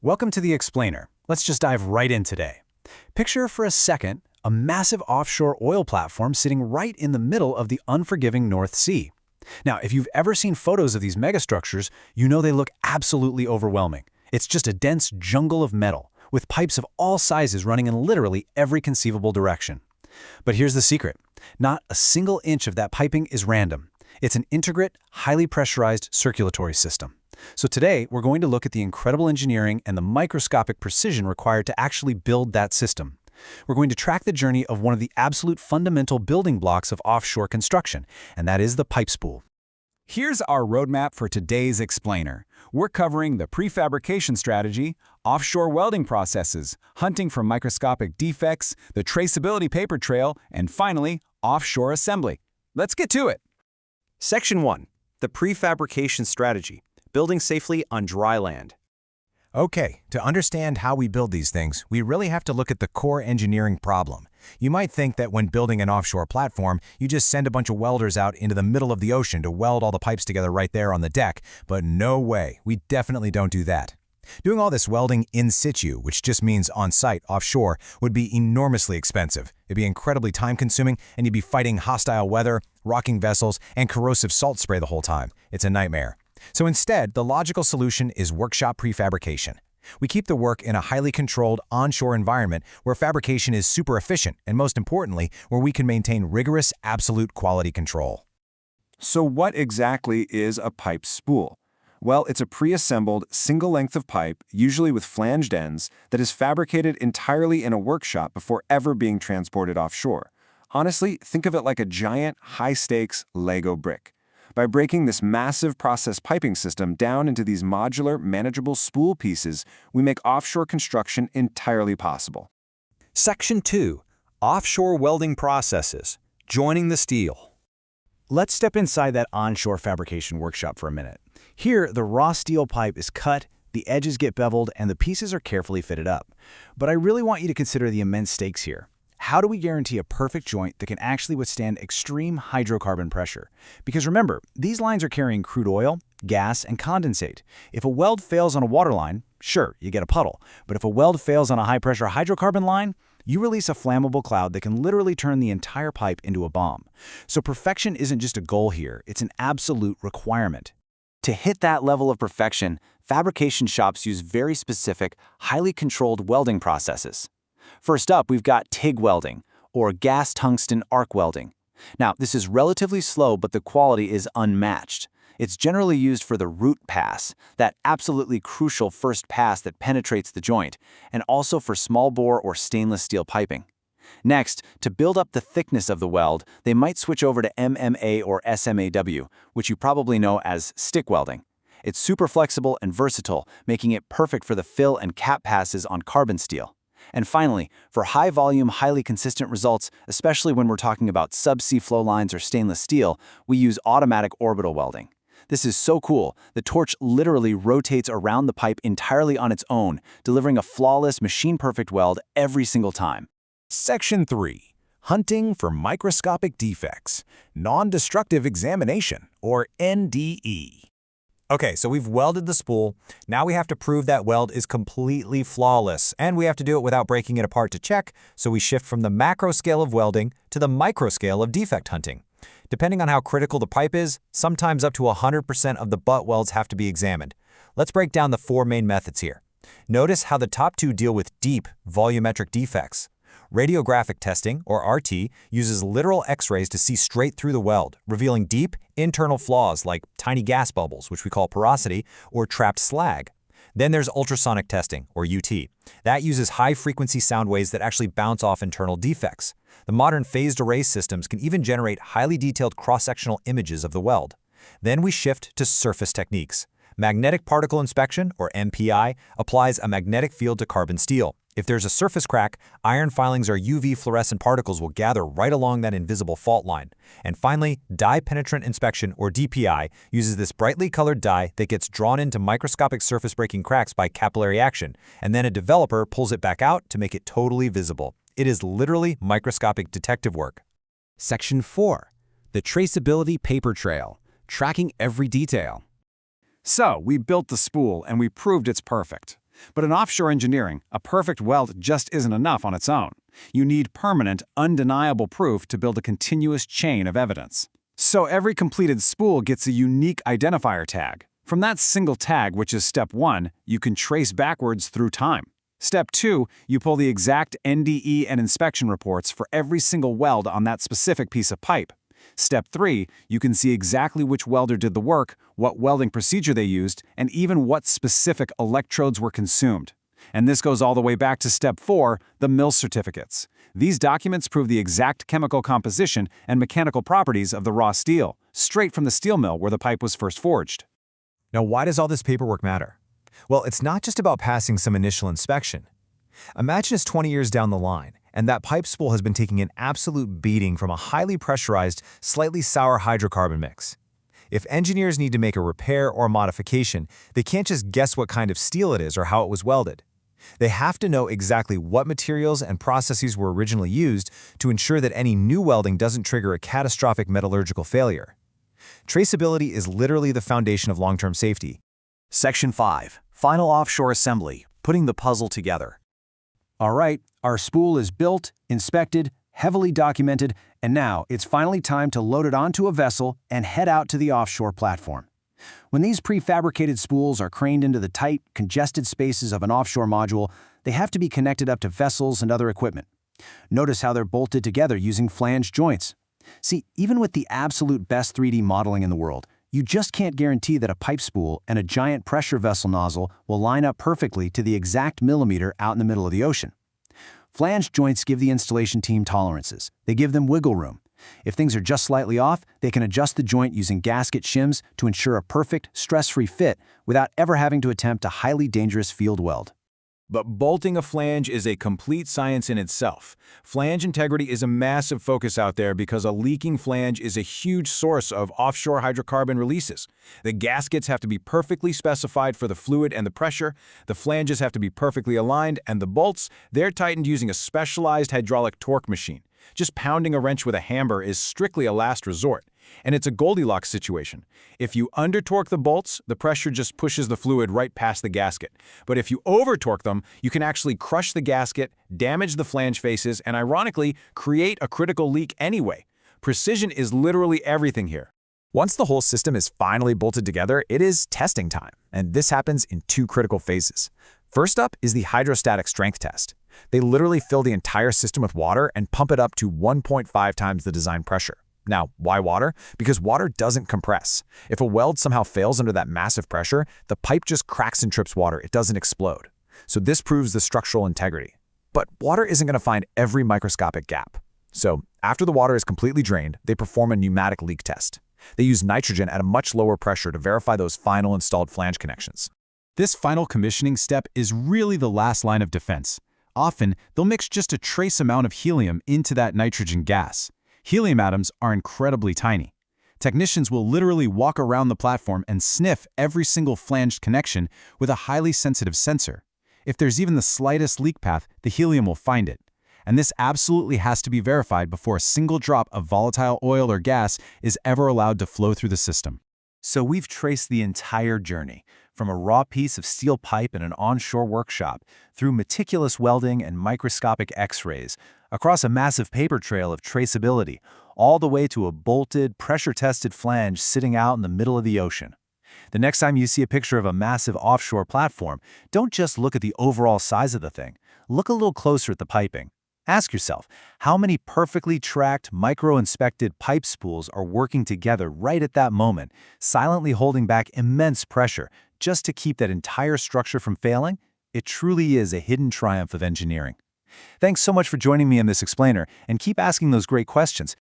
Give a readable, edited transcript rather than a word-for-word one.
Welcome to The Explainer. Let's just dive right in today. Picture for a second a massive offshore oil platform sitting right in the middle of the unforgiving North Sea. Now, if you've ever seen photos of these megastructures, you know they look absolutely overwhelming. It's just a dense jungle of metal, with pipes of all sizes running in literally every conceivable direction. But here's the secret. Not a single inch of that piping is random. It's an intricate, highly pressurized circulatory system. So today, we're going to look at the incredible engineering and the microscopic precision required to actually build that system. We're going to track the journey of one of the absolute fundamental building blocks of offshore construction, and that is the pipe spool. Here's our roadmap for today's explainer. We're covering the prefabrication strategy, offshore welding processes, hunting for microscopic defects, the traceability paper trail, and finally, offshore assembly. Let's get to it. Section 1. The prefabrication strategy. Building safely on dry land. Okay, to understand how we build these things, we really have to look at the core engineering problem. You might think that when building an offshore platform, you just send a bunch of welders out into the middle of the ocean to weld all the pipes together right there on the deck, but no way, we definitely don't do that. Doing all this welding in situ, which just means on-site, offshore, would be enormously expensive. It'd be incredibly time-consuming, and you'd be fighting hostile weather, rocking vessels, and corrosive salt spray the whole time. It's a nightmare. So instead, the logical solution is workshop prefabrication. We keep the work in a highly controlled onshore environment where fabrication is super efficient and, most importantly, where we can maintain rigorous, absolute quality control. So what exactly is a pipe spool? Well, it's a pre-assembled, single length of pipe, usually with flanged ends, that is fabricated entirely in a workshop before ever being transported offshore. Honestly, think of it like a giant, high-stakes Lego brick. By breaking this massive process piping system down into these modular, manageable spool pieces, we make offshore construction entirely possible. Section 2. Offshore welding processes. Joining the steel. Let's step inside that onshore fabrication workshop for a minute. Here, the raw steel pipe is cut, the edges get beveled, and the pieces are carefully fitted up. But I really want you to consider the immense stakes here. How do we guarantee a perfect joint that can actually withstand extreme hydrocarbon pressure? Because remember, these lines are carrying crude oil, gas, and condensate. If a weld fails on a water line, sure, you get a puddle. But if a weld fails on a high-pressure hydrocarbon line, you release a flammable cloud that can literally turn the entire pipe into a bomb. So perfection isn't just a goal here, it's an absolute requirement. To hit that level of perfection, fabrication shops use very specific, highly controlled welding processes. First up, we've got TIG welding, or gas tungsten arc welding. Now, this is relatively slow, but the quality is unmatched. It's generally used for the root pass, that absolutely crucial first pass that penetrates the joint, and also for small bore or stainless steel piping. Next, to build up the thickness of the weld, they might switch over to MMA or SMAW, which you probably know as stick welding. It's super flexible and versatile, making it perfect for the fill and cap passes on carbon steel. And finally, for high-volume, highly consistent results, especially when we're talking about subsea flow lines or stainless steel, we use automatic orbital welding. This is so cool, the torch literally rotates around the pipe entirely on its own, delivering a flawless, machine-perfect weld every single time. Section 3. Hunting for microscopic defects. Non-destructive examination, or NDE. Okay, so we've welded the spool. Now we have to prove that weld is completely flawless, and we have to do it without breaking it apart to check, so we shift from the macro scale of welding to the micro scale of defect hunting. Depending on how critical the pipe is, sometimes up to 100% of the butt welds have to be examined. Let's break down the 4 main methods here. Notice how the top 2 deal with deep, volumetric defects. Radiographic testing, or RT, uses literal X-rays to see straight through the weld, revealing deep, internal flaws like tiny gas bubbles, which we call porosity, or trapped slag. Then there's ultrasonic testing, or UT. That uses high-frequency sound waves that actually bounce off internal defects. The modern phased array systems can even generate highly detailed cross-sectional images of the weld. Then we shift to surface techniques. Magnetic particle inspection, or MPI, applies a magnetic field to carbon steel. If there's a surface crack, iron filings or UV fluorescent particles will gather right along that invisible fault line. And finally, dye penetrant inspection, or DPI, uses this brightly colored dye that gets drawn into microscopic surface-breaking cracks by capillary action, and then a developer pulls it back out to make it totally visible. It is literally microscopic detective work. Section 4. The traceability paper trail. Tracking every detail. So, we built the spool and we proved it's perfect. But in offshore engineering, a perfect weld just isn't enough on its own. You need permanent, undeniable proof to build a continuous chain of evidence. So every completed spool gets a unique identifier tag. From that single tag, which is step 1, you can trace backwards through time. Step 2, you pull the exact NDE and inspection reports for every single weld on that specific piece of pipe. Step 3, you can see exactly which welder did the work, what welding procedure they used, and even what specific electrodes were consumed. And this goes all the way back to step 4, the mill certificates. These documents prove the exact chemical composition and mechanical properties of the raw steel, straight from the steel mill where the pipe was first forged. Now, why does all this paperwork matter? Well, it's not just about passing some initial inspection. Imagine it's 20 years down the line, and that pipe spool has been taking an absolute beating from a highly pressurized, slightly sour hydrocarbon mix. If engineers need to make a repair or modification, they can't just guess what kind of steel it is or how it was welded. They have to know exactly what materials and processes were originally used to ensure that any new welding doesn't trigger a catastrophic metallurgical failure. Traceability is literally the foundation of long-term safety. Section 5. Final offshore assembly, putting the puzzle together. All right, our spool is built, inspected, heavily documented, and now it's finally time to load it onto a vessel and head out to the offshore platform. When these prefabricated spools are craned into the tight, congested spaces of an offshore module, they have to be connected up to vessels and other equipment. Notice how they're bolted together using flange joints. See, even with the absolute best 3D modeling in the world, you just can't guarantee that a pipe spool and a giant pressure vessel nozzle will line up perfectly to the exact millimeter out in the middle of the ocean. Flange joints give the installation team tolerances. They give them wiggle room. If things are just slightly off, they can adjust the joint using gasket shims to ensure a perfect, stress-free fit without ever having to attempt a highly dangerous field weld. But bolting a flange is a complete science in itself. Flange integrity is a massive focus out there because a leaking flange is a huge source of offshore hydrocarbon releases. The gaskets have to be perfectly specified for the fluid and the pressure, the flanges have to be perfectly aligned, and the bolts, they're tightened using a specialized hydraulic torque machine. Just pounding a wrench with a hammer is strictly a last resort. And it's a Goldilocks situation. If you under-torque the bolts, the pressure just pushes the fluid right past the gasket. But if you over-torque them, you can actually crush the gasket, damage the flange faces, and ironically, create a critical leak anyway. Precision is literally everything here. Once the whole system is finally bolted together, it is testing time, and this happens in 2 critical phases. First up is the hydrostatic strength test. They literally fill the entire system with water and pump it up to 1.5 times the design pressure. Now, why water? Because water doesn't compress. If a weld somehow fails under that massive pressure, the pipe just cracks and trips water. It doesn't explode. So this proves the structural integrity. But water isn't going to find every microscopic gap. So after the water is completely drained, they perform a pneumatic leak test. They use nitrogen at a much lower pressure to verify those final installed flange connections. This final commissioning step is really the last line of defense. Often, they'll mix just a trace amount of helium into that nitrogen gas. Helium atoms are incredibly tiny. Technicians will literally walk around the platform and sniff every single flanged connection with a highly sensitive sensor. If there's even the slightest leak path, the helium will find it. And this absolutely has to be verified before a single drop of volatile oil or gas is ever allowed to flow through the system. So we've traced the entire journey, from a raw piece of steel pipe in an onshore workshop, through meticulous welding and microscopic X-rays, across a massive paper trail of traceability, all the way to a bolted, pressure-tested flange sitting out in the middle of the ocean. The next time you see a picture of a massive offshore platform, don't just look at the overall size of the thing. Look a little closer at the piping. Ask yourself, how many perfectly tracked, micro-inspected pipe spools are working together right at that moment, silently holding back immense pressure just to keep that entire structure from failing? It truly is a hidden triumph of engineering. Thanks so much for joining me in this explainer, and keep asking those great questions.